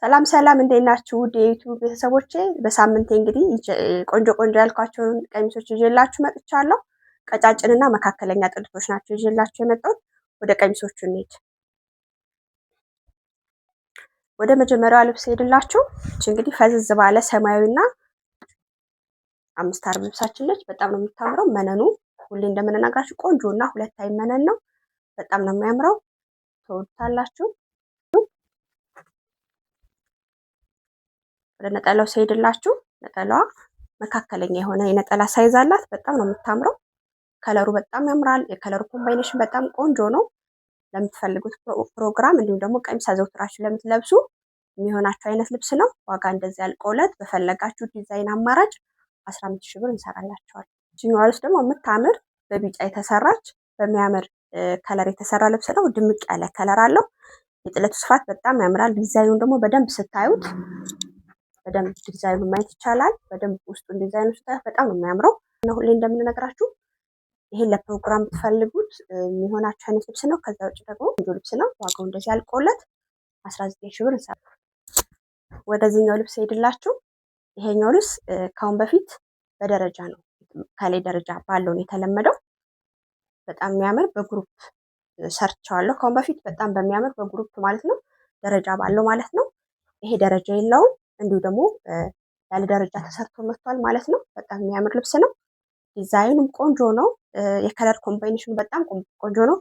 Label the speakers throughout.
Speaker 1: ሰላም ሰላም እንዴት ናችሁ? ውድ የዩቲዩብ ቤተሰቦቼ በሳምንቴ እንግዲህ ቆንጆ ቆንጆ ያልኳቸውን ቀሚሶች ይዤላችሁ መጥቻለሁ። ቀጫጭንና መካከለኛ ጥልፎች ናቸው ይዤላችሁ የመጣሁት። ወደ ቀሚሶቹ እንሂድ። ወደ መጀመሪያዋ ልብስ ሄድላችሁ። እቺ እንግዲህ ፈዝዝ ባለ ሰማያዊና 5 አርብ ልብሳችን ነች። በጣም ነው የምታምረው። መነኑ ሁሌ እንደምንነግራችሁ ቆንጆና ሁለት አይ መነን ነው። በጣም ነው የሚያምረው። ትወዱታላችሁ። ወደ ነጠላው ሲሄድላችሁ ነጠላዋ መካከለኛ የሆነ የነጠላ ሳይዝ አላት። በጣም ነው የምታምረው። ከለሩ በጣም ያምራል። የከለሩ ኮምባይኔሽን በጣም ቆንጆ ነው። ለምትፈልጉት ፕሮግራም እንዲሁም ደግሞ ቀሚስ አዘውትራችሁ ለምትለብሱ የሚሆናችሁ አይነት ልብስ ነው። ዋጋ እንደዚህ ያልቆለት በፈለጋችሁ ዲዛይን አማራጭ 15 ሺህ ብር እንሰራላችኋል። እቺኛዋ ልብስ ደግሞ የምታምር በቢጫ የተሰራች በሚያምር ከለር የተሰራ ልብስ ነው። ድምቅ ያለ ከለር አለው። የጥለቱ ስፋት በጣም ያምራል። ዲዛይኑን ደግሞ በደንብ ስታዩት በደንብ ዲዛይኑ ማየት ይቻላል። በደንብ ውስጡን ዲዛይኑ ስታዩት በጣም ነው የሚያምረው። እና ሁሌ እንደምንነግራችሁ ይሄን ለፕሮግራም ብትፈልጉት የሚሆናችሁ አይነት ልብስ ነው። ከዛ ውጭ ደግሞ ቆንጆ ልብስ ነው። ዋጋው እንደዚህ ያልቆለት 19 ሺህ ብር እንሰራለን። ወደዚህኛው ልብስ ሄድላችሁ። ይሄኛው ልብስ ካሁን በፊት በደረጃ ነው ከላይ ደረጃ ባለው ነው የተለመደው። በጣም የሚያምር በግሩፕ ሰርቻለሁ ካሁን በፊት በጣም በሚያምር በግሩፕ ማለት ነው፣ ደረጃ ባለው ማለት ነው። ይሄ ደረጃ የለውም፣ እንዲሁ ደግሞ ያለ ደረጃ ተሰርቶ መጥቷል ማለት ነው። በጣም የሚያምር ልብስ ነው። ዲዛይኑም ቆንጆ ነው። የከለር ኮምባይኔሽኑ በጣም ቆንጆ ነው።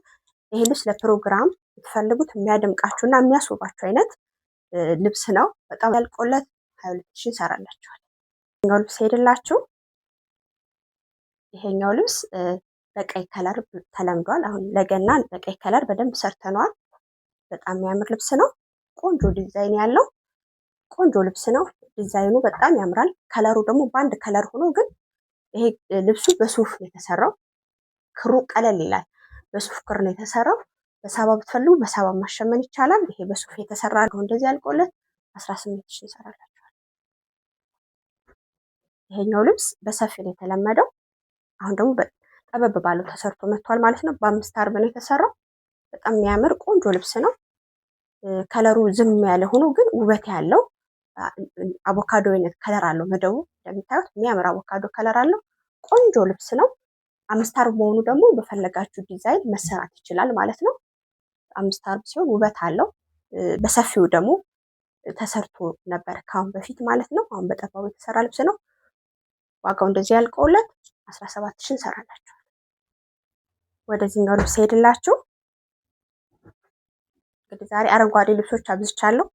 Speaker 1: ይሄ ልብስ ለፕሮግራም የምትፈልጉት የሚያደምቃችሁና የሚያስውባችሁ አይነት ልብስ ነው። በጣም ያልቆለት 22 ሺህ እንሰራላችኋል። ይሄኛው ልብስ ሄድላችሁ። ይሄኛው ልብስ በቀይ ከለር ተለምዷል። አሁን ለገና በቀይ ከለር በደንብ ሰርተነዋል። በጣም የሚያምር ልብስ ነው። ቆንጆ ዲዛይን ያለው ቆንጆ ልብስ ነው። ዲዛይኑ በጣም ያምራል። ከለሩ ደግሞ በአንድ ከለር ሆኖ ግን ይሄ ልብሱ በሱፍ ነው የተሰራው። ክሩ ቀለል ይላል። በሱፍ ክር ነው የተሰራው። በሳባ ብትፈልጉ በሳባ ማሸመን ይቻላል። ይሄ በሱፍ የተሰራ ነው። እንደዚህ ያልቆለት 18 ሺህ እንሰራላችኋል። ይሄኛው ልብስ በሰፊ ነው የተለመደው። አሁን ደግሞ ጠበብ ባለው ተሰርቶ መጥቷል ማለት ነው። በ5 አርብ ነው የተሰራው። በጣም የሚያምር ቆንጆ ልብስ ነው። ከለሩ ዝም ያለ ሆኖ ግን ውበት ያለው አቮካዶ አይነት ከለር አለው። መደቡ እንደምታዩት የሚያምር አቮካዶ ከለር አለው። ቆንጆ ልብስ ነው። 5 አርብ መሆኑ ደግሞ በፈለጋችሁ ዲዛይን መሰራት ይችላል ማለት ነው። 5 አርብ ሲሆን ውበት አለው። በሰፊው ደግሞ ተሰርቶ ነበር ካሁን በፊት ማለት ነው። አሁን በጠባቡ የተሰራ ልብስ ነው። ዋጋው እንደዚህ ያልቀውለት 17 ሺህ እንሰራላችኋል። ወደዚህኛው ልብስ ሄድላችሁ። እንግዲህ ዛሬ አረንጓዴ ልብሶች አብዝቻለሁ፣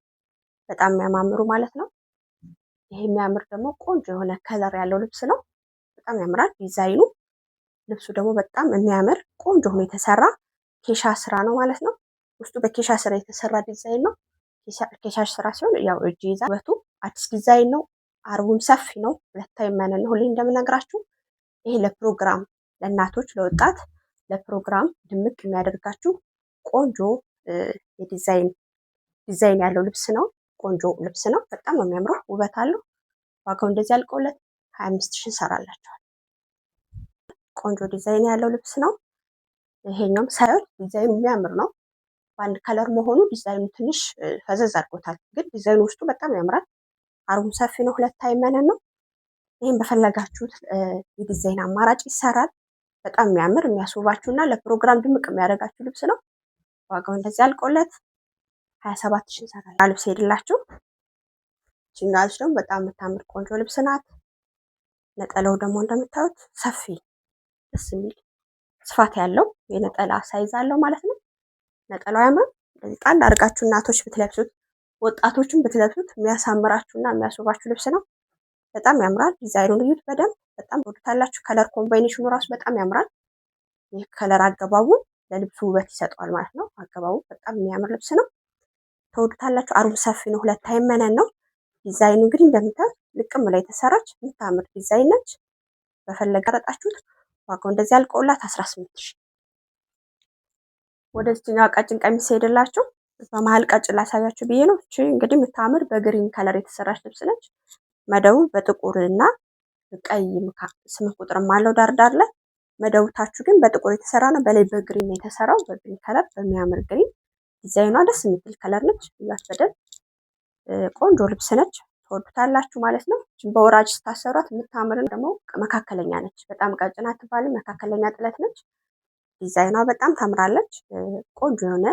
Speaker 1: በጣም የሚያማምሩ ማለት ነው። ይሄ የሚያምር ደግሞ ቆንጆ የሆነ ከለር ያለው ልብስ ነው። በጣም ያምራል ዲዛይኑ። ልብሱ ደግሞ በጣም የሚያምር ቆንጆ ሆኖ የተሰራ ኬሻ ስራ ነው ማለት ነው። ውስጡ በኬሻ ስራ የተሰራ ዲዛይን ነው። ኬሻ ስራ ሲሆን ያው እጅ ይዛ ውበቱ አዲስ ዲዛይን ነው። አርቡም ሰፊ ነው። ሁለታዊ መነን ነው። ሁሌ እንደምነግራችሁ ይሄ ለፕሮግራም ለእናቶች ለወጣት ለፕሮግራም ድምቅ የሚያደርጋችሁ ቆንጆ ዲዛይን ያለው ልብስ ነው። ቆንጆ ልብስ ነው። በጣም ነው የሚያምረው። ውበት አለው። ዋጋው እንደዚህ ያልቀውለት 25 ሺህ እንሰራላችኋል። ቆንጆ ዲዛይን ያለው ልብስ ነው። ይሄኛውም ሳይሆን ዲዛይኑ የሚያምር ነው። በአንድ ከለር መሆኑ ዲዛይኑ ትንሽ ፈዘዝ አድርጎታል፣ ግን ዲዛይኑ ውስጡ በጣም ያምራል። አርቡም ሰፊ ነው። ሁለታዊ መነን ነው። ይህም በፈለጋችሁት የዲዛይን አማራጭ ይሰራል። በጣም የሚያምር የሚያስውባችሁ እና ለፕሮግራም ድምቅ የሚያደርጋችሁ ልብስ ነው። ዋጋው እንደዚህ ያልቆለት 27 ሺህ እንሰራለን። ልብስ ሄድላችሁ። እቺኛ ልብስ ደግሞ በጣም የምታምር ቆንጆ ልብስ ናት። ነጠላው ደግሞ እንደምታዩት ሰፊ ደስ የሚል ስፋት ያለው የነጠላ ሳይዝ አለው ማለት ነው። ነጠላው ያምራል። እንደዚህ ጣል አድርጋችሁ እናቶች ብትለብሱት ወጣቶችን ብትለብሱት የሚያሳምራችሁና የሚያስውባችሁ ልብስ ነው። በጣም ያምራል። ዲዛይኑን እዩት በደንብ በጣም ወዱታላችሁ። ከለር ኮምባይኔሽኑ ራሱ በጣም ያምራል። ይህ ከለር አገባቡ ለልብሱ ውበት ይሰጠዋል ማለት ነው። አገባቡ በጣም የሚያምር ልብስ ነው። ተወዱታላችሁ። አርቡ ሰፊ ነው። ሁለታዊ መነን ነው። ዲዛይኑ እንግዲህ እንደምታዩት ልቅም ላይ የተሰራች የምታምር ዲዛይን ነች። በፈለገ ረጣችሁት። ዋጋው እንደዚህ ያልቀውላት 18 ሺህ። ወደዚህኛው ቀጭን ቀሚስ ሄደላችሁ። በመሀል ቀጭን ላሳያችሁ ብዬ ነው። እቺ እንግዲህ የምታምር በግሪን ከለር የተሰራች ልብስ ነች። መደቡ በጥቁር እና ቀይ 8 ቁጥርም አለው ዳርዳር ላይ። መደቡ ታቹ ግን በጥቁር የተሰራ ነው። በላይ በግሪን ነው የተሰራው። በግሪን ከለር በሚያምር ግሪን ዲዛይኗ ደስ የምትል ከለር ነች። እያት በደንብ ቆንጆ ልብስ ነች። ትወዱታላችሁ ማለት ነው። በወራጅ ስታሰሯት የምታምር ደግሞ መካከለኛ ነች። በጣም ቀጭን አትባልም። መካከለኛ ጥለት ነች። ዲዛይኗ በጣም ታምራለች። ቆንጆ የሆነ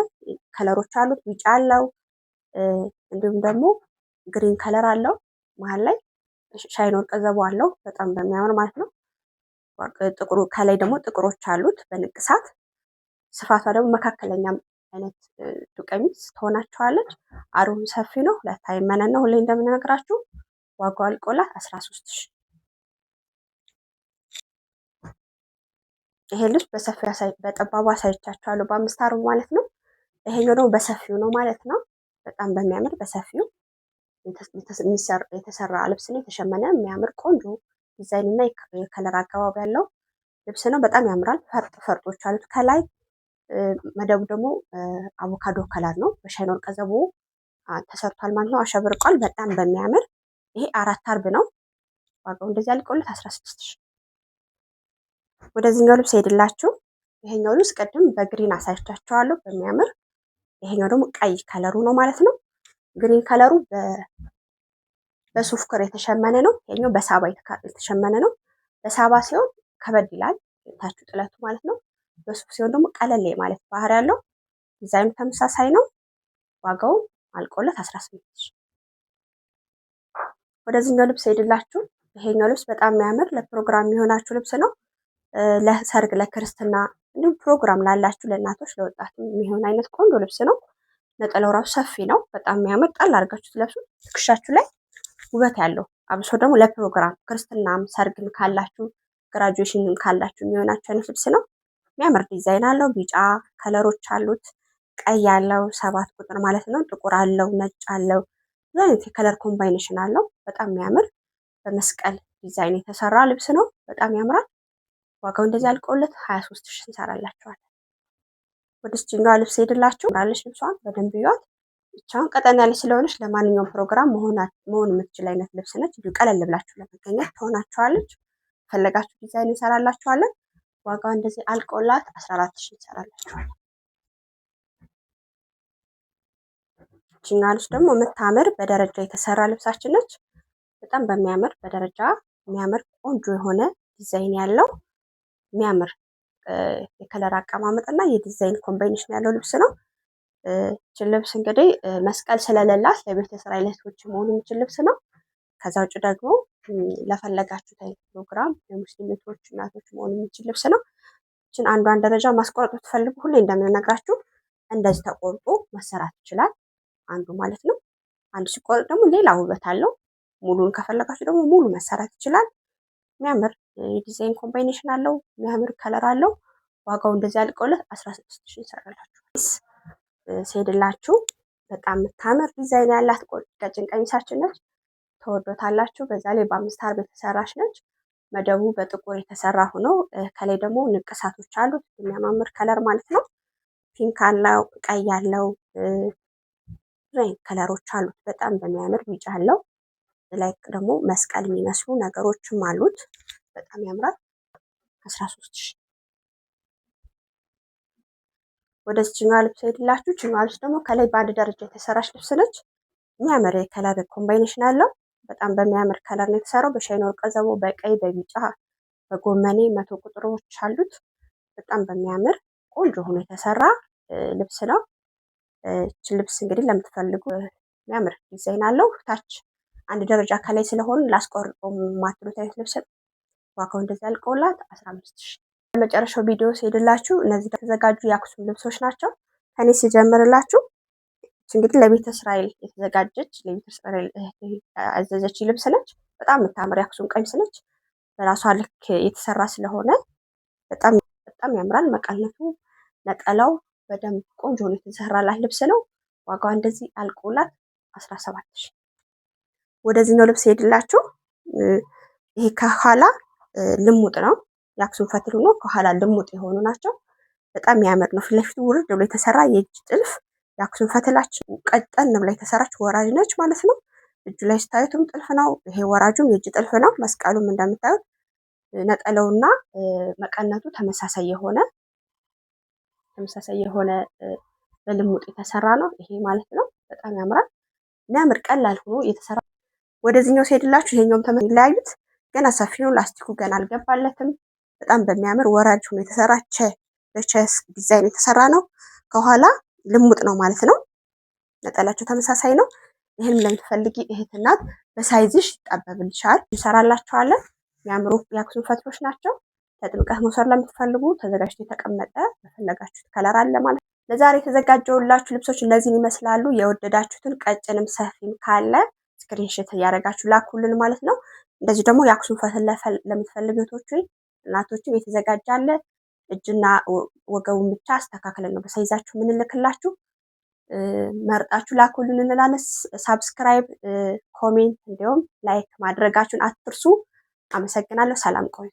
Speaker 1: ከለሮች አሉት። ቢጫ አለው፣ እንዲሁም ደግሞ ግሪን ከለር አለው። መሀል ላይ ሻይን ወርቀ ዘቦ አለው። በጣም በሚያምር ማለት ነው። ጥቁሩ ከላይ ደግሞ ጥቁሮች አሉት በንቅሳት። ስፋቷ ደግሞ መካከለኛ አይነት ቀሚስ ትሆናቸዋለች። አሩም ሰፊ ነው። ለታይመነን ነው። ሁሌ እንደምንነግራችሁ ዋጋው አልቆላት 13 ሺህ። ይሄ ልብስ በሰፊው በጠባቡ አሳይቻችኋለሁ፣ በ5 አርብ ማለት ነው። ይሄኛው ደግሞ በሰፊው ነው ማለት ነው። በጣም በሚያምር በሰፊው የተሰራ ልብስ ነው። የተሸመነ የሚያምር ቆንጆ ዲዛይን እና የከለር አገባብ ያለው ልብስ ነው። በጣም ያምራል። ፈርጦች አሉት ከላይ። መደቡ ደግሞ አቮካዶ ከለር ነው። በሻይን ወርቀ ዘቦ ተሰርቷል ማለት ነው። አሸብርቋል። በጣም በሚያምር ይሄ 4 አርብ ነው። ዋጋው እንደዚህ አልቆለት 16 ሺህ። ወደዚህኛው ልብስ ሄድላችሁ። ይሄኛው ልብስ ቅድም በግሪን አሳይቻችኋለሁ በሚያምር። ይሄኛው ደግሞ ቀይ ከለሩ ነው ማለት ነው። ግሪን ከለሩ በሱፍ ክር የተሸመነ ነው። ይሄኛው በሳባ የተሸመነ ነው። በሳባ ሲሆን ከበድ ይላል ታቹ ጥለቱ ማለት ነው። በሱፍ ሲሆን ደግሞ ቀለል ማለት ባህሪ ያለው። ዲዛይኑ ተመሳሳይ ነው። ዋጋው አልቆለት 18 ሺህ። ወደዚህኛው ልብስ ሄድላችሁ። ይሄኛው ልብስ በጣም የሚያምር ለፕሮግራም የሚሆናችሁ ልብስ ነው። ለሰርግ፣ ለክርስትና እንዲሁም ፕሮግራም ላላችሁ ለእናቶች ለወጣት የሚሆን አይነት ቆንጆ ልብስ ነው። ነጠላው ራሱ ሰፊ ነው። በጣም የሚያምር ጣል አድርጋችሁ ትለብሱ ትከሻችሁ ላይ ውበት ያለው። አብሶ ደግሞ ለፕሮግራም ክርስትናም ሰርግም ካላችሁ ግራጁዌሽንም ካላችሁ የሚሆናችሁ አይነት ልብስ ነው። የሚያምር ዲዛይን አለው። ቢጫ ከለሮች አሉት። ቀይ አለው 7 ቁጥር ማለት ነው። ጥቁር አለው፣ ነጭ አለው። ብዙ አይነት የከለር ኮምባይኔሽን አለው። በጣም የሚያምር በመስቀል ዲዛይን የተሰራ ልብስ ነው። በጣም ያምራል። ዋጋው እንደዚህ አልቆለት 23 ሺህ እንሰራላችኋለን። ወደ ችኛዋ ልብስ ሄድላችሁ። ራለሽ ልብሷን በደንብ ይዋት። ብቻውን ቀጠን ያለች ስለሆነች ለማንኛውም ፕሮግራም መሆን የምትችል አይነት ልብስ ነች። እንዲሁ ቀለል ብላችሁ ለመገኘት ትሆናችኋለች። ፈለጋችሁ ዲዛይን እንሰራላችኋለን። ዋጋው እንደዚህ አልቆላት 14 ሺህ እንሰራላችኋለን። ችኛዋ ልብስ ደግሞ የምታምር በደረጃ የተሰራ ልብሳችን ነች። በጣም በሚያምር በደረጃ የሚያምር ቆንጆ የሆነ ዲዛይን ያለው የሚያምር የከለር አቀማመጥ እና የዲዛይን ኮምባይኔሽን ያለው ልብስ ነው። ይህች ልብስ እንግዲህ መስቀል ስለሌላት ለቤተ እስራኤሎች መሆን የሚችል ልብስ ነው። ከዛ ውጭ ደግሞ ለፈለጋችሁት አይነት ፕሮግራም ለሙስሊሞች እናቶች መሆን የሚችል ልብስ ነው። ይህችን አንዷን ደረጃ ማስቆረጥ ብትፈልጉ ሁሌ እንደምንነግራችሁ እንደዚህ ተቆርጦ መሰራት ይችላል። አንዱ ማለት ነው። አንዱ ሲቆረጥ ደግሞ ሌላ ውበት አለው። ሙሉን ከፈለጋችሁ ደግሞ ሙሉ መሰራት ይችላል። የሚያምር የዲዛይን ኮምባይኔሽን አለው። የሚያምር ከለር አለው። ዋጋው እንደዚህ አልቆለት 16 ሺህ ይሰራላችሁ። ሲሄድላችሁ በጣም የምታምር ዲዛይን ያላት ቀጭን ቀሚሳችን ነች። ተወዶታላችሁ። በዛ ላይ በ5 አርብ የተሰራች ነች። መደቡ በጥቁር የተሰራ ሆኖ ከላይ ደግሞ ንቅሳቶች አሉት። የሚያማምር ከለር ማለት ነው። ፒንክ አለው፣ ቀይ አለው፣ ከለሮች አሉት። በጣም በሚያምር ቢጫ አለው። ላይ ደግሞ መስቀል የሚመስሉ ነገሮችም አሉት። በጣም ያምራል። 13 ሺህ። ወደ ችኛዋ ልብስ ሄድላችሁ። ችኛዋ ልብስ ደግሞ ከላይ በአንድ ደረጃ የተሰራች ልብስ ነች። የሚያምር የከለር ኮምባይኔሽን አለው። በጣም በሚያምር ከለር ነው የተሰራው። በሻይን ወርቀ ዘቦ፣ በቀይ፣ በቢጫ፣ በጎመኔ 100 ቁጥሮች አሉት። በጣም በሚያምር ቆንጆ ሆኖ የተሰራ ልብስ ነው። ይህችን ልብስ እንግዲህ ለምትፈልጉ የሚያምር ዲዛይን አለው። ታች አንድ ደረጃ ከላይ ስለሆነ ላስቆርጠው ማትሉት አይነት ልብስ ነው። ዋጋው እንደዚህ አልቆላት 15 ሺህ። ለመጨረሻው ቪዲዮ ሲሄድላችሁ እነዚህ የተዘጋጁ የአክሱም ልብሶች ናቸው። ከኔ ሲጀምርላችሁ እንግዲህ ለቤተ እስራኤል የተዘጋጀች ለቤተ እስራኤል ያዘዘች ልብስ ነች። በጣም የምታምር የአክሱም ቀሚስ ነች። በራሷ ልክ የተሰራ ስለሆነ በጣም ያምራል። መቀነቱ ነጠላው በደንብ ቆንጆ ነው የተሰራላት ልብስ ነው። ዋጋው እንደዚህ አልቆላት 17 ሺህ። ወደዚህኛው ልብስ ሄድላችሁ። ይሄ ከኋላ ልሙጥ ነው። የአክሱም ፈትል ሆኖ ከኋላ ልሙጥ የሆኑ ናቸው። በጣም የሚያምር ነው። ፊት ለፊቱ ውርድ ብሎ የተሰራ የእጅ ጥልፍ የአክሱም ፈትላችን ቀጠን ብላ የተሰራች ወራጅ ነች ማለት ነው። እጁ ላይ ስታዩትም ጥልፍ ነው። ይሄ ወራጁም የእጅ ጥልፍ ነው። መስቀሉም እንደምታዩት ነጠለውና መቀነቱ ተመሳሳይ የሆነ በልሙጥ የተሰራ ነው። ይሄ ማለት ነው። በጣም ያምራል። የሚያምር ቀላል ሆኖ የተሰራ። ወደዚህኛው ሲሄድላችሁ ይሄኛውም የሚለያዩት ገና ሰፊ ነው። ላስቲኩ ገና አልገባለትም። በጣም በሚያምር ወራጅ ሆኖ የተሰራ በቼስ ዲዛይን የተሰራ ነው። ከኋላ ልሙጥ ነው ማለት ነው። ነጠላቸው ተመሳሳይ ነው። ይህንም ለምትፈልጊ እህት እናት በሳይዝሽ ይጠበብልሻል። እንሰራላችኋለን። የሚያምሩ የአክሱም ፈትሎች ናቸው። ለጥምቀት መውሰድ ለምትፈልጉ ተዘጋጅቶ የተቀመጠ በፈለጋችሁት ከለር አለ ማለት ነው። ለዛሬ የተዘጋጀውላችሁ ልብሶች እነዚህን ይመስላሉ። የወደዳችሁትን ቀጭንም ሰፊም ካለ ስክሪንሾት እያደረጋችሁ ላኩልን ማለት ነው። እንደዚህ ደግሞ የአክሱም ፈትል ለምትፈልጉ እህቶች እናቶችም የተዘጋጀ አለ። እጅና ወገቡን ብቻ አስተካክለን ነው በሳይዛችሁ የምንልክላችሁ። መርጣችሁ ላኩልን እንላለን። ሳብስክራይብ፣ ኮሜንት እንዲሁም ላይክ ማድረጋችሁን አትርሱ። አመሰግናለሁ። ሰላም ቆዩ።